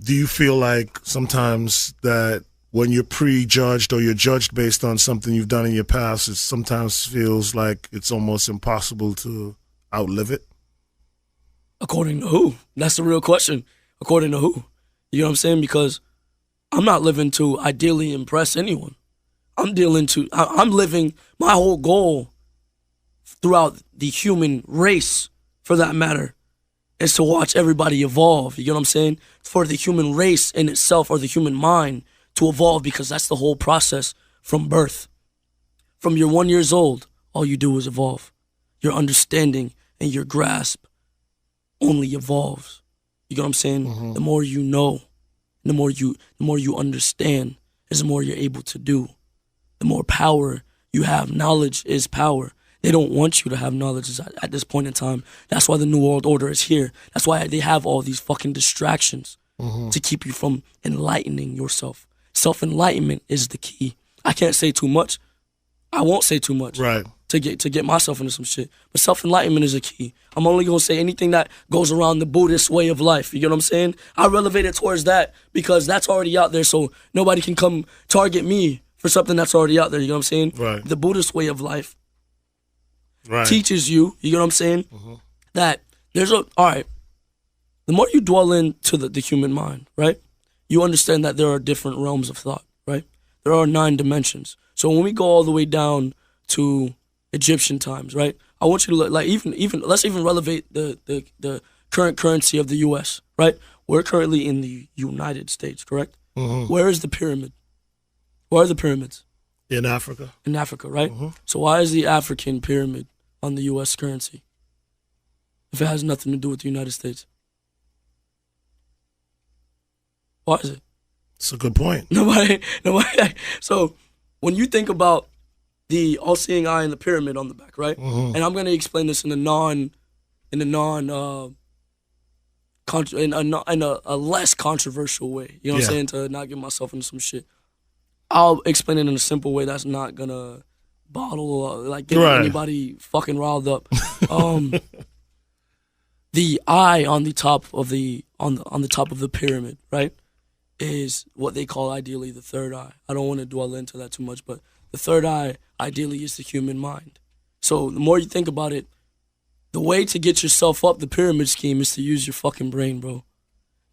Do you feel like sometimes that when you're prejudged or you're judged based on something you've done in your past, it sometimes feels like it's almost impossible to outlive it? According to who? That's the real question. According to who? You know what I'm saying? Because I'm not living to ideally impress anyone. I'm living, my whole goal throughout the human race, for that matter, is to watch everybody evolve. You know what I'm saying? For the human race in itself, or the human mind, to evolve, because that's the whole process from birth. From you're 1 year old, all you do is evolve. Your understanding and your grasp only evolves. You know what I'm saying? Mm-hmm. The more you know, the more you understand, is the more you're able to do. The more power you have. Knowledge is power. They don't want you to have knowledge at this point in time. That's why the New World Order is here. That's why they have all these fucking distractions to keep you from enlightening yourself. Self-enlightenment is the key. I can't say too much. I won't say too much. Right. To get myself into some shit. But self-enlightenment is a key. I'm only going to say anything that goes around the Buddhist way of life. You get what I'm saying? I relevate it towards that because that's already out there, so nobody can come target me for something that's already out there. You know what I'm saying? Right. The Buddhist way of life teaches you, you know what I'm saying, that there's all right, the more you dwell into the human mind, right, you understand that there are different realms of thought, right? There are 9 dimensions. So when we go all the way down to Egyptian times, right, I want you to look, like, even let's even relevate the current currency of the U.S., right? We're currently in the United States, correct? Where is the pyramid? Where are the pyramids? In Africa. In Africa, right? So why is the African pyramid on the U.S. currency if it has nothing to do with the United States? Why is it? It's a good point. Nobody. So when you think about the all-seeing eye and the pyramid on the back, right? And I'm gonna explain this in a less controversial way. You know what I'm saying? To not get myself into some shit. I'll explain it in a simple way that's not gonna get anybody fucking riled up. The eye on the top of the top of the pyramid, right, is what they call ideally the third eye. I don't want to dwell into that too much, but the third eye ideally is the human mind. So the more you think about it, the way to get yourself up the pyramid scheme is to use your fucking brain, bro.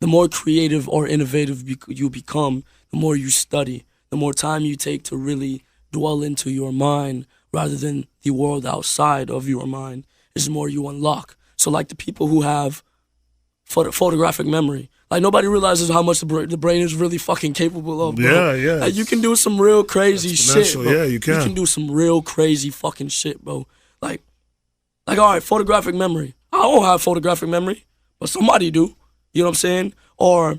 The more creative or innovative you become, the more you study, the more time you take to really dwell into your mind rather than the world outside of your mind, is the more you unlock. So like the people who have photographic memory, like nobody realizes how much the brain is really fucking capable of, bro. Yeah. Like you can do some real crazy shit, bro. Yeah, you can. You can do some real crazy fucking shit, bro. Like all right, photographic memory. I don't have photographic memory, but somebody do. You know what I'm saying? Or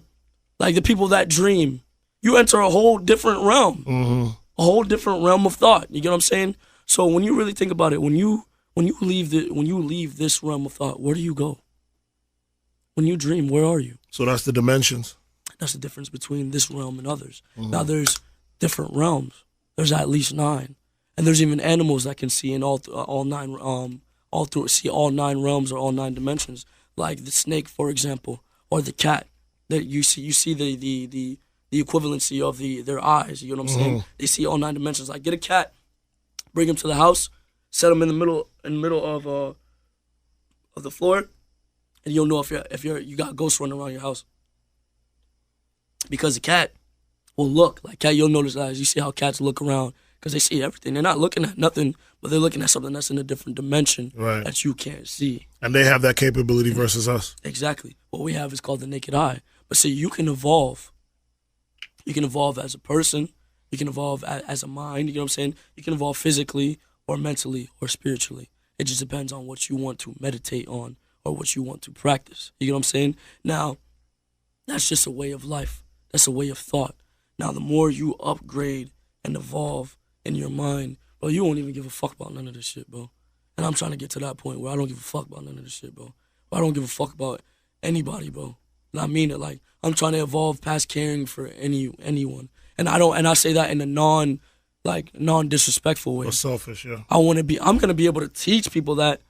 like the people that dream. You enter a whole different realm. A whole different realm of thought. You get what I'm saying? So when you really think about it, when you leave this realm of thought, where do you go? When you dream, where are you? So that's the dimensions. That's the difference between this realm and others. Now there's different realms. There's at least 9, and there's even animals that can see in all 9 see all 9 realms or all 9 dimensions, like the snake, for example, or the cat. That you see the equivalency of their eyes. You know what I'm saying? They see all 9 dimensions. Like get a cat, bring him to the house, set him in the middle of the floor, and you'll know if you got ghosts running around your house. Because the cat will look like cat. You'll notice that. You see how cats look around because they see everything. They're not looking at nothing, but they're looking at something that's in a different dimension that you can't see. And they have that capability versus us. Exactly. What we have is called the naked eye. But see, you can evolve. You can evolve as a person. You can evolve as a mind. You know what I'm saying? You can evolve physically or mentally or spiritually. It just depends on what you want to meditate on or what you want to practice. You know what I'm saying? Now, that's just a way of life. That's a way of thought. Now, the more you upgrade and evolve in your mind, bro, you won't even give a fuck about none of this shit, bro. And I'm trying to get to that point where I don't give a fuck about none of this shit, bro. I don't give a fuck about anybody, bro. And I mean it. Like, I'm trying to evolve past caring for anyone. And I say that in a non-disrespectful way. Or selfish, yeah. I'm gonna be able to teach people that,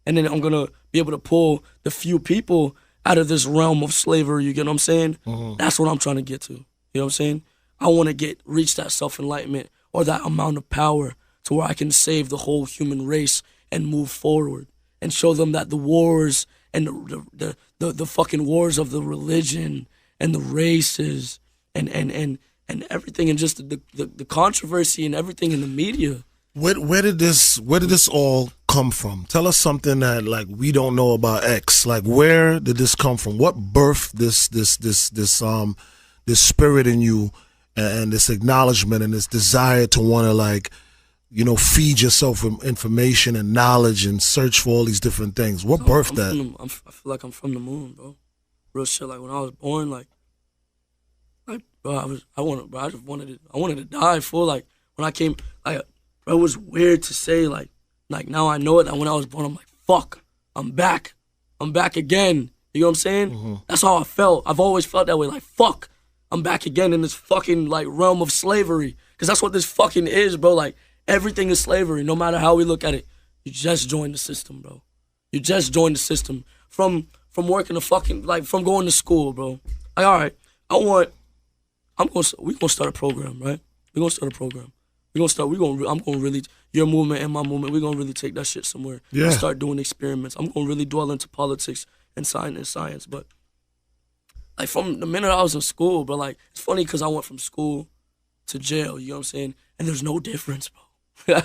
and then I'm gonna be able to pull the few people out of this realm of slavery. You get what I'm saying? That's what I'm trying to get to. You know what I'm saying? I want to reach that self-enlightenment or that amount of power to where I can save the whole human race and move forward and show them that the wars and the fucking wars of the religion and the races and everything and just the controversy and everything in the media. Where did this all come from? Tell us something that like we don't know about X. Like where did this come from? What birthed this spirit in you and this acknowledgement and this desire to want to like, you know, feed yourself with information and knowledge and search for all these different things? What birthed that? I feel like I'm from the moon, bro. Real shit. Like when I was born, like bro, I wanted to die full. Like when I came, like bro, it was weird to say. Like now I know it. That when I was born, I'm like, fuck, I'm back again. You know what I'm saying? That's how I felt. I've always felt that way. Like fuck, I'm back again in this fucking like realm of slavery. Cause that's what this fucking is, bro. Like everything is slavery. No matter how we look at it, you just joined the system, bro. You just joined the system from working the fucking like from going to school, bro. Like all right, we gonna start a program, right? We gonna start a program. I'm gonna really, your movement and my movement, we're gonna really take that shit somewhere. Yeah. And start doing experiments. I'm gonna really dwell into politics and science. But like from the minute I was in school, bro, like it's funny because I went from school to jail, you know what I'm saying? And there's no difference, bro.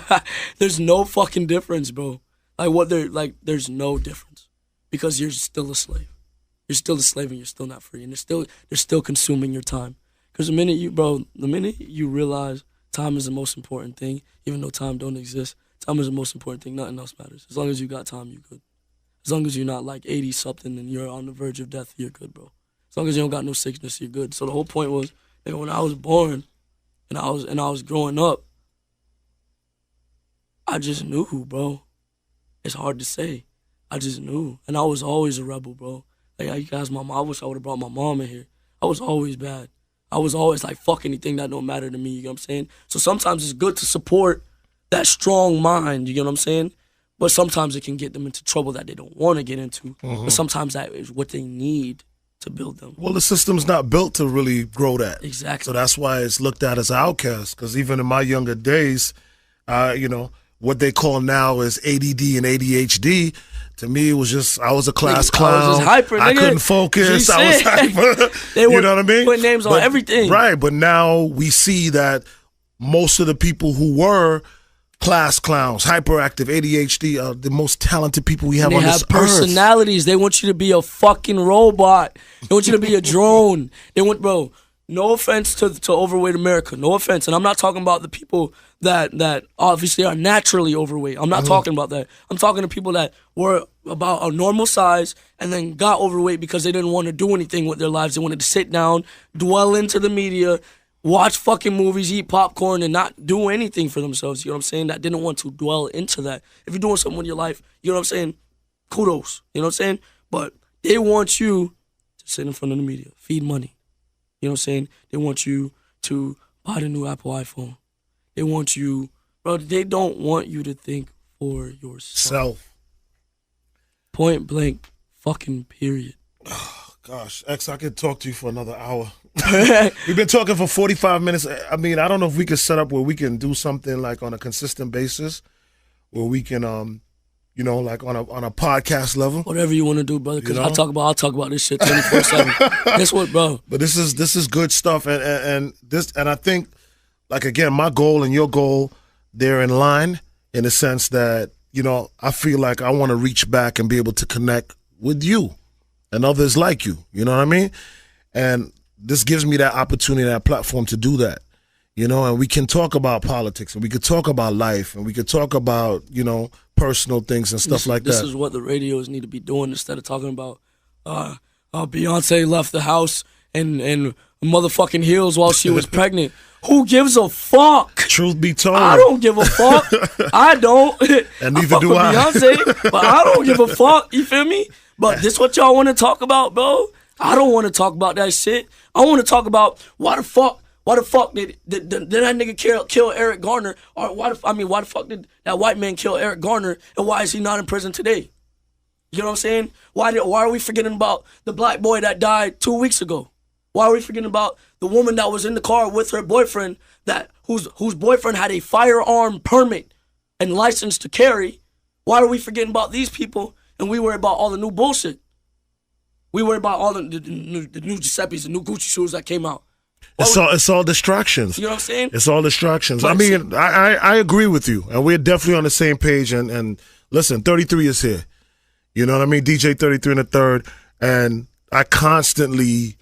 There's no fucking difference, bro. There's no difference. Because you're still a slave. You're still a slave and you're still not free. And they're still consuming your time. Because the minute you realize time is the most important thing, even though time don't exist, time is the most important thing. Nothing else matters. As long as you got time, you're good. As long as you're not like 80-something and you're on the verge of death, you're good, bro. As long as you don't got no sickness, you're good. So the whole point was, nigga, when I was born and I was growing up, I just knew, bro. It's hard to say. I just knew. And I was always a rebel, bro. Like, you guys, my mom, I wish I would have brought my mom in here. I was always bad. I was always like, fuck anything that don't matter to me, you know what I'm saying? So sometimes it's good to support that strong mind, you know what I'm saying? But sometimes it can get them into trouble that they don't want to get into. But sometimes that is what they need to build them. Well, the system's not built to really grow that. Exactly. So that's why it's looked at as outcast. Because even in my younger days, you know, what they call now is ADD and ADHD. To me, it was just, I was a class clown. I was just hyper, I nigga. couldn't focus. I was hyper. You know what I mean? Put names on everything. Right, but now we see that most of the people who were class clowns, hyperactive, ADHD, are the most talented people we have on this earth. They have personalities. They want you to be a fucking robot. They want you to be a drone. They want, bro, no offense to overweight America. No offense. And I'm not talking about the people that obviously are naturally overweight. I'm not talking about that. I'm talking to people that were about a normal size and then got overweight because they didn't want to do anything with their lives. They wanted to sit down, dwell into the media, watch fucking movies, eat popcorn, and not do anything for themselves. You know what I'm saying? That didn't want to dwell into that. If you're doing something with your life, you know what I'm saying? Kudos. You know what I'm saying? But they want you to sit in front of the media, feed money. You know what I'm saying? They want you to buy the new Apple iPhone. They want you, bro, they don't want you to think for yourself. Point blank, fucking period. Oh, gosh, X, I could talk to you for another hour. We've been talking for 45 minutes. I mean, I don't know if we could set up where we can do something like on a consistent basis, where we can, you know, like on a podcast level. Whatever you want to do, brother. Because I'll talk about this shit 24/7. Guess what, bro? But this is good stuff, and I think, like again, my goal and your goal, they're in line in the sense that, you know, I feel like I want to reach back and be able to connect with you and others like you. You know what I mean? And this gives me that opportunity, that platform to do that. You know, and we can talk about politics, and we could talk about life, and we could talk about, you know, personal things and stuff like that. This is what the radios need to be doing instead of talking about Beyonce left the house and motherfucking heels while she was pregnant. Who gives a fuck? Truth be told, I don't give a fuck. I don't. And neither do I. Beyonce, but I don't give a fuck. You feel me? But this what y'all want to talk about, bro? I don't want to talk about that shit. I want to talk about why the fuck did that nigga kill Eric Garner? Or why the fuck did that white man kill Eric Garner? And why is he not in prison today? You know what I'm saying? Why are we forgetting about the black boy that died 2 weeks ago? Why are we forgetting about the woman that was in the car with her boyfriend whose boyfriend had a firearm permit and license to carry? Why are we forgetting about these people and we worry about all the new bullshit? We worry about all the new Giuseppe's, the new Gucci shoes that came out. It's all distractions. You know what I'm saying? It's all distractions. I mean, I agree with you, and we're definitely on the same page. And listen, 33 is here. You know what I mean? DJ 33 and the third, and I constantly,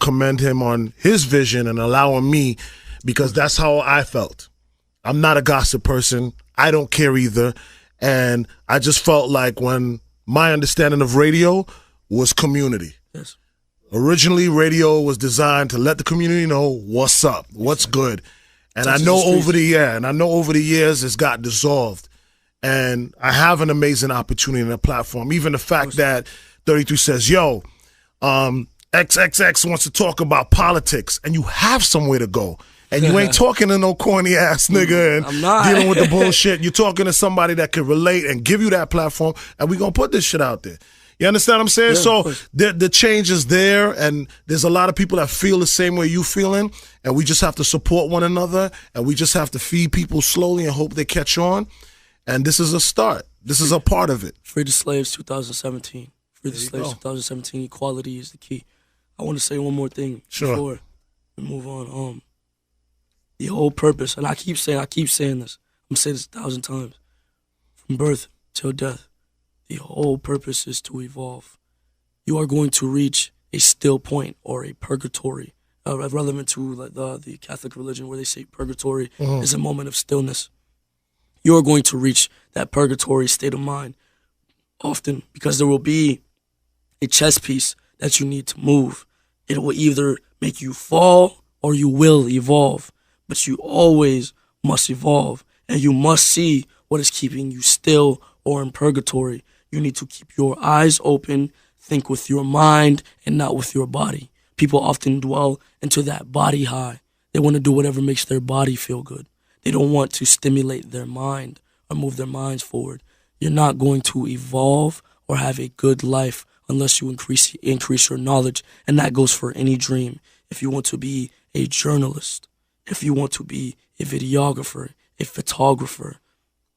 commend him on his vision and allowing me, because that's how I felt. I'm not a gossip person. I don't care either, and I just felt like when my understanding of radio was community. Yes. Originally, radio was designed to let the community know what's up, what's good. And I know over the years it's got dissolved. And I have an amazing opportunity in the platform. Even the fact that 33 says, yo, XXX wants to talk about politics, and you have somewhere to go. And you ain't talking to no corny ass nigga and dealing with the bullshit. You're talking to somebody that can relate and give you that platform, and we're going to put this shit out there. You understand what I'm saying? Yeah, so the change is there, and there's a lot of people that feel the same way you feeling, and we just have to support one another, and we just have to feed people slowly and hope they catch on. And this is a start. This is a part of it. Free the slaves 2017. Free the slaves 2017. Equality is the key. I want to say one more thing before we move on. The whole purpose, and I keep saying this. I'm saying this 1,000 times. From birth till death, the whole purpose is to evolve. You are going to reach a still point or a purgatory, relevant to the Catholic religion, where they say purgatory is a moment of stillness. You are going to reach that purgatory state of mind often, because there will be a chess piece that you need to move. It will either make you fall or you will evolve. But you always must evolve, and you must see what is keeping you still or in purgatory. You need to keep your eyes open, think with your mind and not with your body. People often dwell into that body high. They want to do whatever makes their body feel good. They don't want to stimulate their mind or move their minds forward. You're not going to evolve or have a good life unless you increase your knowledge, and that goes for any dream. If you want to be a journalist, if you want to be a videographer, a photographer,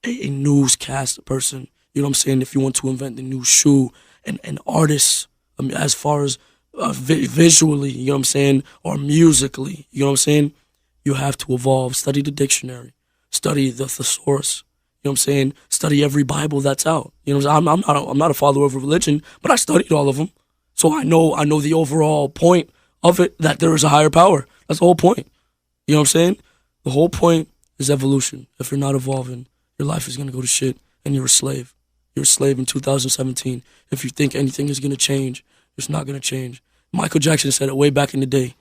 a newscast person, you know what I'm saying? If you want to invent the new shoe, an artist, as far as visually, you know what I'm saying, or musically, you know what I'm saying? You have to evolve. Study the dictionary. Study the thesaurus. You know what I'm saying? Study every Bible that's out. You know what I'm saying? I'm not a follower of a religion, but I studied all of them. So I know the overall point of it, that there is a higher power. That's the whole point. You know what I'm saying? The whole point is evolution. If you're not evolving, your life is going to go to shit, and you're a slave. You're a slave in 2017. If you think anything is going to change, it's not going to change. Michael Jackson said it way back in the day.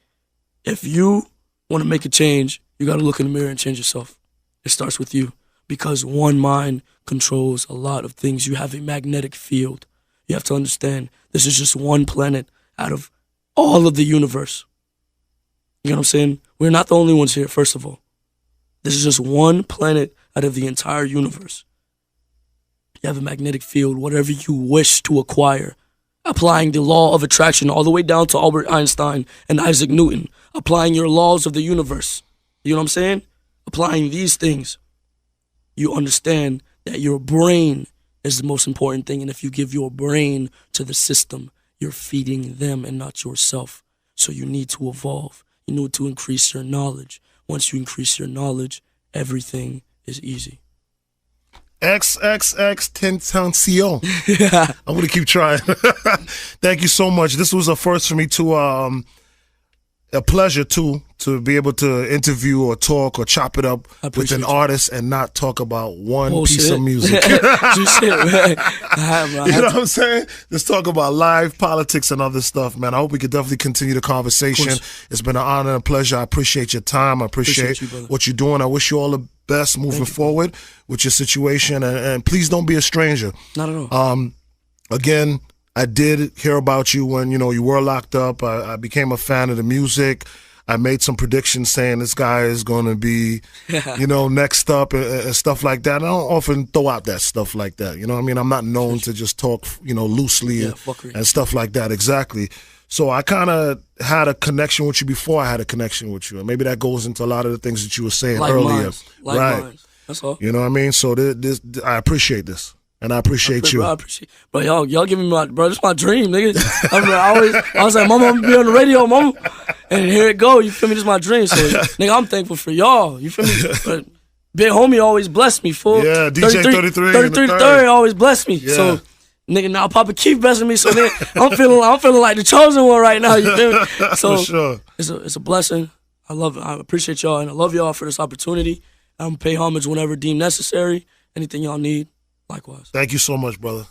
If you want to make a change, you got to look in the mirror and change yourself. It starts with you, because one mind controls a lot of things. You have a magnetic field. You have to understand, this is just one planet out of all of the universe. You know what I'm saying? We're not the only ones here, first of all. This is just one planet out of the entire universe. You have a magnetic field, whatever you wish to acquire. Applying the law of attraction all the way down to Albert Einstein and Isaac Newton. Applying your laws of the universe. You know what I'm saying? Applying these things. You understand that your brain is the most important thing. And if you give your brain to the system, you're feeding them and not yourself. So you need to evolve. You need to increase your knowledge. Once you increase your knowledge, everything is easy. Xxxtentacion. I'm going to keep trying. Thank you so much. This was a first for me too. A pleasure too, to be able to interview or talk or chop it up with an artist and not talk about one piece of music. Shit, man. You know what I'm saying? Let's talk about live politics and other stuff, man. I hope we could definitely continue the conversation. It's been an honor and a pleasure. I appreciate your time. I appreciate you, what you're doing. I wish you all the best moving forward with your situation, and please don't be a stranger. Not at all. Again, I did hear about you when, you were locked up. I became a fan of the music. I made some predictions saying this guy is going to be, next up and stuff like that. And I don't often throw out that stuff like that. You know what I mean? I'm not known to just talk, loosely and stuff like that. Exactly. So I kind of had a connection with you before I had a connection with you. And maybe that goes into a lot of the things that you were saying earlier. Minds. That's all. You know what I mean? So this I appreciate this. And I appreciate you. Bro, I appreciate, bro. Y'all give me this is my dream, nigga. I was like, Mama, I'm gonna be on the radio, Mama, and here it go. You feel me? This is my dream. So, nigga, I'm thankful for y'all. You feel me? But big homie always blessed me, fool. Yeah, DJ 33 to 30 always blessed me. Yeah. So, nigga, now Papa keep blessing me. So then I'm feeling like the chosen one right now. You feel me? So for sure. It's a blessing. I love it. I appreciate y'all, and I love y'all for this opportunity. I'm gonna pay homage whenever deemed necessary. Anything y'all need. Likewise. Thank you so much, brother.